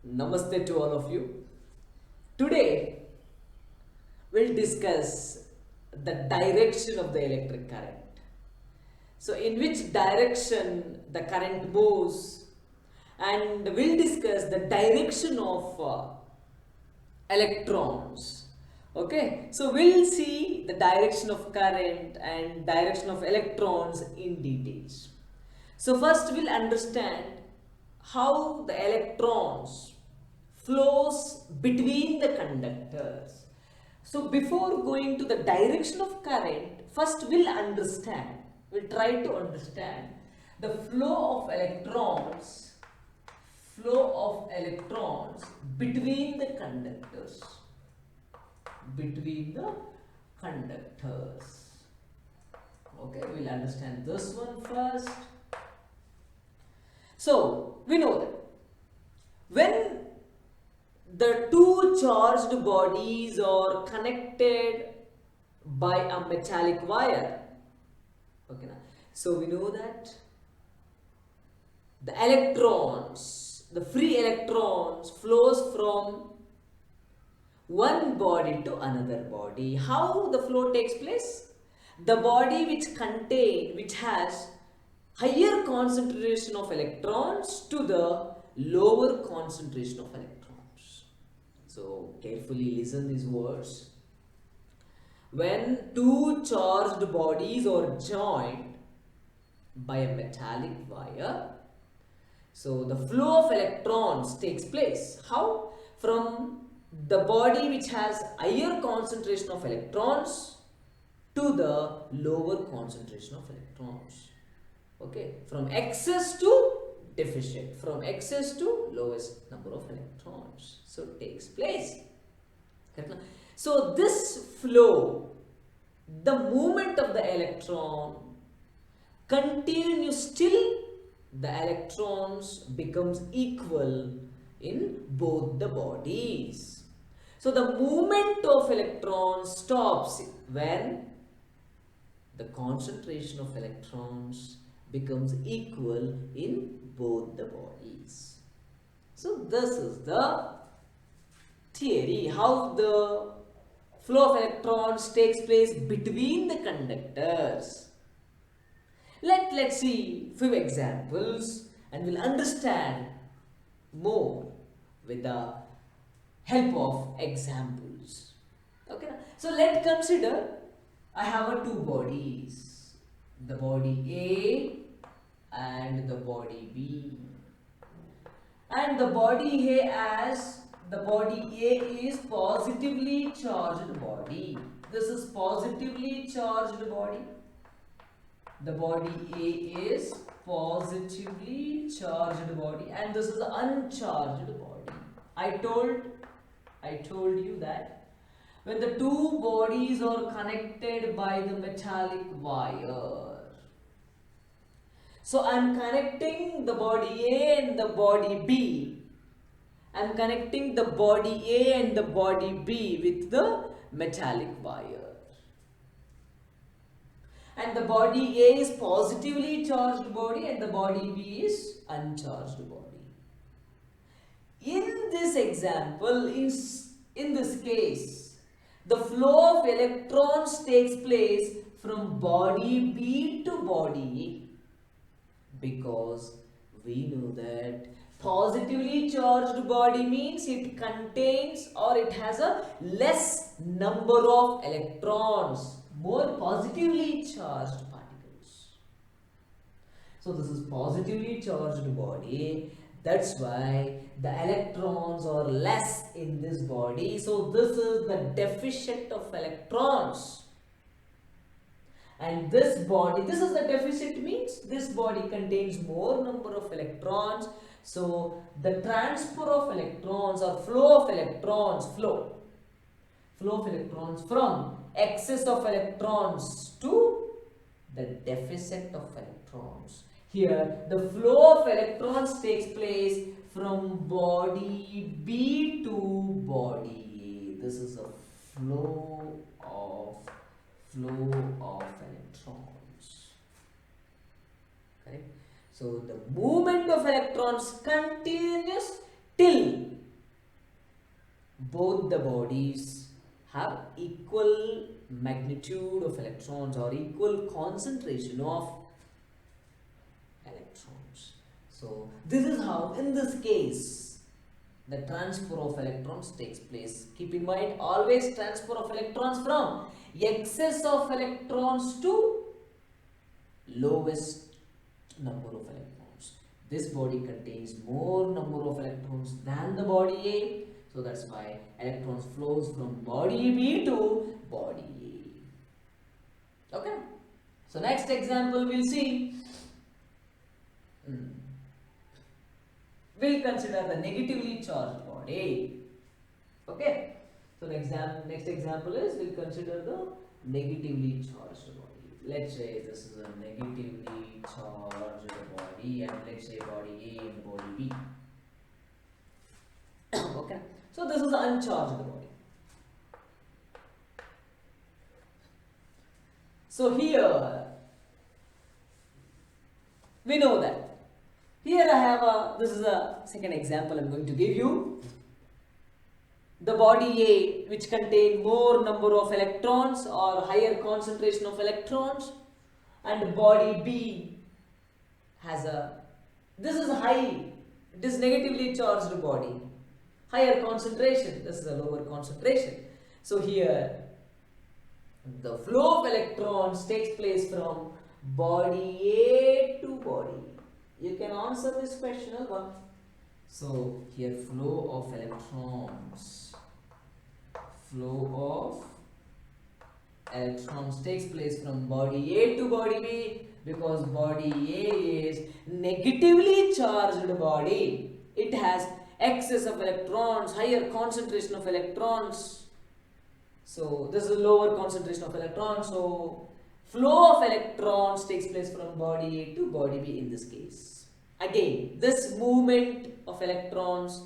Namaste to all of you. Today we'll discuss the direction of the electric current. So, in which direction the current moves, and we'll discuss the direction of electrons. Okay, so we'll see the direction of current and direction of electrons in details. So, first we'll understand how the electrons flows between the conductors. So before going to the direction of current, first we'll try to understand the flow of electrons between the conductors, between the conductors. Okay, we'll understand this one first. So we know that when the two charged bodies are connected by a metallic wire, okay, so we know that the electrons, the free electrons flows from one body to another body. How the flow takes place? The body which has higher concentration of electrons to the lower concentration of electrons. So carefully listen these words. When two charged bodies are joined by a metallic wire, so the flow of electrons takes place. How? From the body which has higher concentration of electrons to the lower concentration of electrons. Okay, from excess to deficient, from excess to lowest number of electrons. So it takes place. So this flow, the movement of the electron continues till the electrons becomes equal in both the bodies. So the movement of electrons stops when the concentration of electrons becomes equal in both the bodies. So this is the theory, how the flow of electrons takes place between the conductors. Let's see few examples and we'll understand more with the help of examples. Okay, so let's consider I have two bodies, the body A and the body B, and the body A is positively charged body. This is positively charged body. The body A is positively charged body and this is uncharged body. I told you that when the two bodies are connected by the metallic wire, so I am connecting the body A and the body B. I am connecting the body A and the body B with the metallic wire. And the body A is positively charged body and the body B is uncharged body. In this example, in this case, the flow of electrons takes place from body B to body A, because we know that positively charged body means it contains or it has a less number of electrons, more positively charged particles. So this is positively charged body, that's why the electrons are less in this body. So this is the deficit of electrons. And this is the deficit, means this body contains more number of electrons. So the transfer of electrons or flow of electrons from excess of electrons to the deficit of electrons. Here the flow of electrons takes place from body B to body A. This is a flow of electrons. Correct? So the movement of electrons continues till both the bodies have equal magnitude of electrons or equal concentration of electrons. So this is how, in this case, the transfer of electrons takes place. Keep in mind, always transfer of electrons from excess of electrons to lowest number of electrons. This body contains more number of electrons than the body A, so that's why electrons flows from body B to body A. Okay. So next example we'll see. We'll consider the negatively charged body. Okay. So next example is we'll consider the negatively charged body. Let's say this is a negatively charged body, and let's say body A and body B. Okay. So this is an uncharged body. So here we know that. Here I have this is a second example I'm going to give you. The body A, which contain more number of electrons or higher concentration of electrons, and body B has this is high, it is negatively charged body, higher concentration, this is a lower concentration. So here the flow of electrons takes place from body A to body. You can answer this question, Alva. So here flow of electrons takes place from body A to body B, because body A is negatively charged body. It has excess of electrons, higher concentration of electrons. So this is a lower concentration of electrons. So flow of electrons takes place from body A to body B in this case. Again, this movement of electrons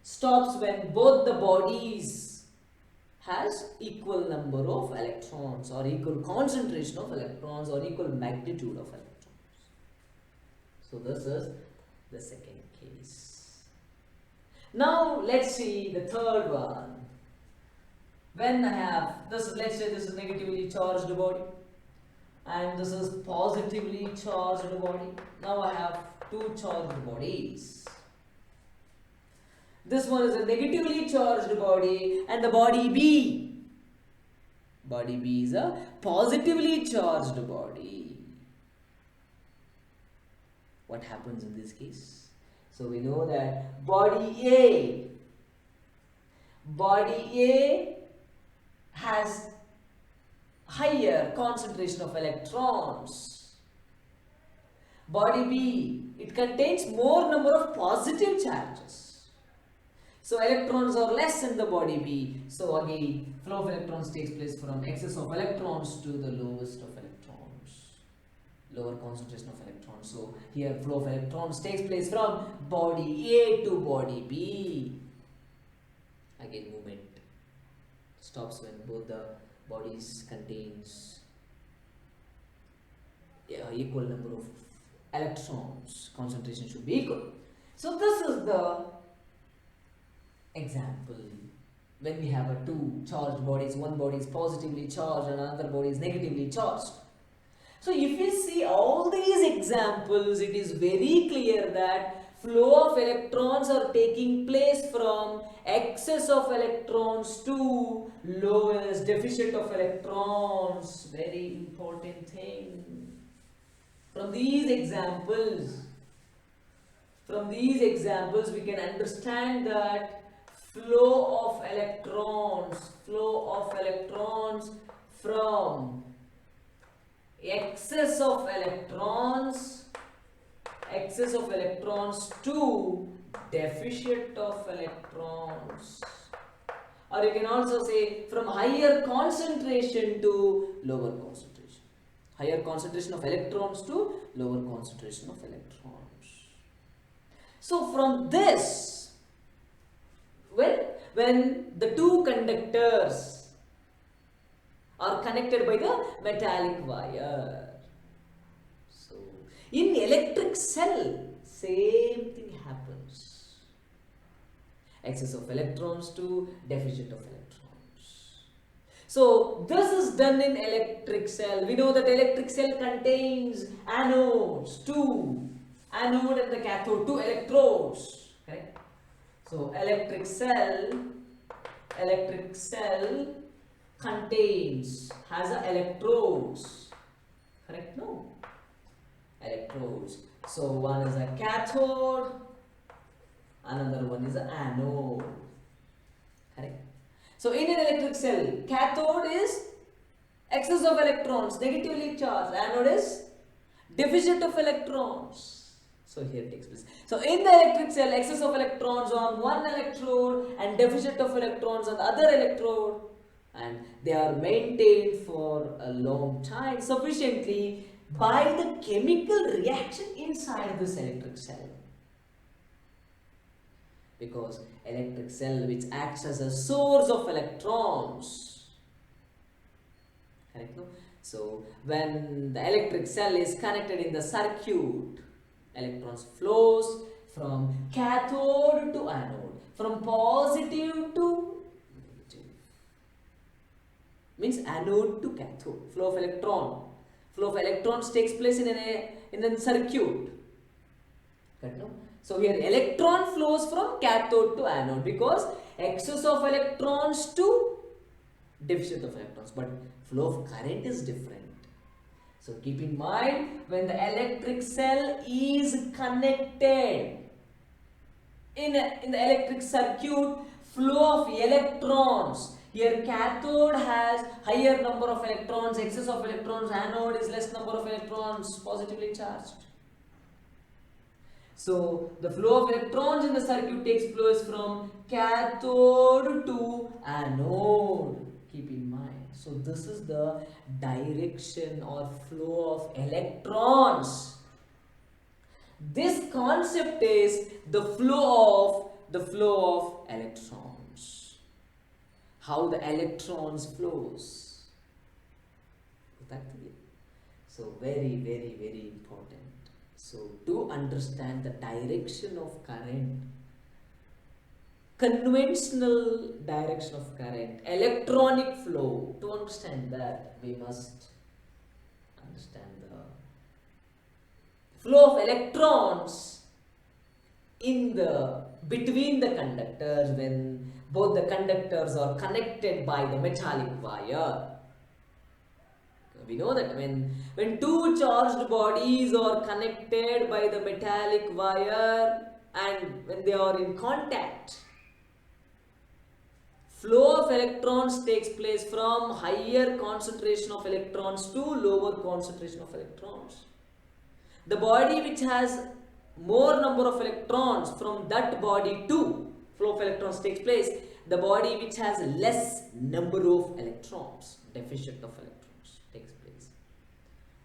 stops when both the bodies has equal number of electrons or equal concentration of electrons or equal magnitude of electrons. So this is the second case. Now let's see the third one. When I have this, let's say this is negatively charged body and this is positively charged body. Now I have two charged bodies. This one is a negatively charged body, and the body B. Body B is a positively charged body. What happens in this case? So we know that body A has higher concentration of electrons. Body B, it contains more number of positive charges. So electrons are less in the body B. So again, flow of electrons takes place from excess of electrons to the lowest of electrons. Lower concentration of electrons. So here flow of electrons takes place from body A to body B. Again, movement stops when both the bodies contains equal number of electrons. Concentration should be equal. So this is the example when we have two charged bodies. One body is positively charged and another body is negatively charged. So if you see all these examples, it is very clear that flow of electrons are taking place from excess of electrons to lowest, deficit of electrons. Very important thing. From these examples we can understand that flow of electrons from excess of electrons to deficit of electrons, or you can also say from higher concentration to lower concentration, higher concentration of electrons to lower concentration of electrons. So from this, when the two conductors are connected by the metallic wire, so in electric cell same thing happens. excess of electrons to deficit of electrons. So this is done in electric cell. We know that electric cell contains anodes, two anode and the cathode, two electrodes, correct? So electric cell has a electrodes, correct? No, electrodes. So one is a cathode, another one is an anode, correct? So in an electric cell, cathode is excess of electrons, negatively charged. Anode is deficit of electrons. So here it takes place. So in the electric cell, excess of electrons on one electrode and deficit of electrons on the other electrode, and they are maintained for a long time sufficiently by the chemical reaction inside this electric cell. Because electric cell which acts as a source of electrons, correct? No? So when the electric cell is connected in the circuit, electrons flows from cathode to anode, from positive to negative. Means anode to cathode. Flow of electrons takes place in a circuit. Correct? No? So here electron flows from cathode to anode because excess of electrons to deficit of electrons, but flow of current is different. So keep in mind, when the electric cell is connected in the electric circuit, flow of electrons. Here cathode has higher number of electrons, excess of electrons, anode is less number of electrons, positively charged. So the flow of electrons in the circuit takes place from cathode to anode. Keep in mind. So this is the direction or flow of electrons. This concept is the flow of electrons. How the electrons flows. Is that clear? So very, very, very important. So to understand the direction of current, conventional direction of current, electronic flow, to understand that we must understand the flow of electrons between the conductors when both the conductors are connected by the metallic wire. We know that when two charged bodies are connected by the metallic wire and when they are in contact, flow of electrons takes place from higher concentration of electrons to lower concentration of electrons. The body which has more number of electrons, from that body to flow of electrons takes place. The body which has less number of electrons, deficit of electrons, takes place.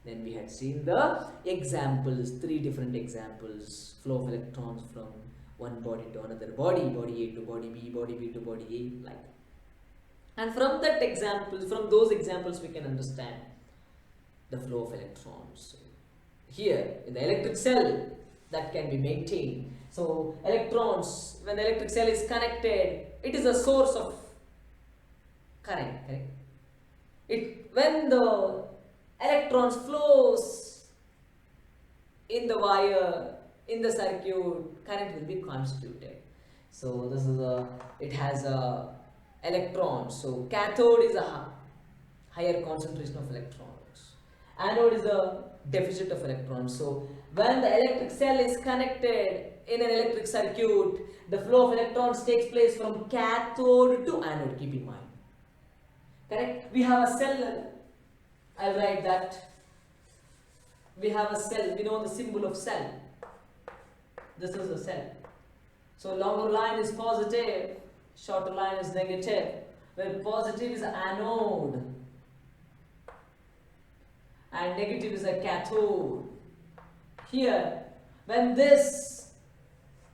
Then we had seen the examples, 3 different examples, flow of electrons from one body to another body, body A to body B, body B to body A, like that. And from those examples we can understand the flow of electrons. Here in the electric cell, that can be maintained. So electrons, when the electric cell is connected, it is a source of current, correct? When the electrons flows in the wire, in the circuit, current will be constituted. So this is it has a electron. So cathode is a higher concentration of electrons. Anode is a deficit of electrons. So when the electric cell is connected in an electric circuit, the flow of electrons takes place from cathode to anode. Keep in mind. Correct? We have a cell. I'll write that. We have a cell. We know the symbol of cell. This is a cell. So longer line is positive, shorter line is negative. Where positive is an anode and negative is a cathode. Here, when this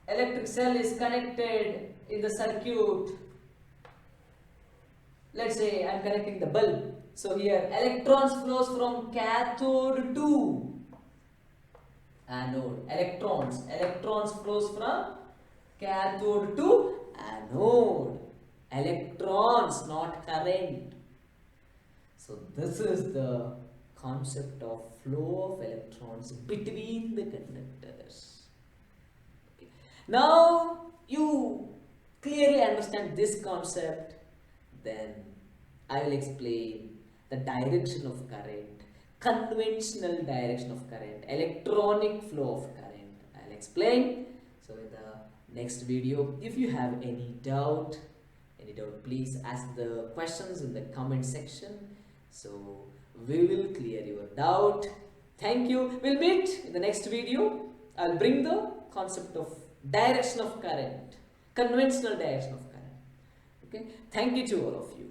electric cell is connected in the circuit, let's say I am connecting the bulb. So here electrons flows from cathode to anode. Electrons flows from cathode to anode. Electrons, not current. So this is the concept of flow of electrons between the conductors. Okay. Now you clearly understand this concept, then I will explain the direction of current, conventional direction of current, electronic flow of current. I'll explain. So in the next video, if you have any doubt, please ask the questions in the comment section. So we will clear your doubt. Thank you. We'll meet in the next video. I'll bring the concept of direction of current, conventional direction of current. Okay. Thank you to all of you.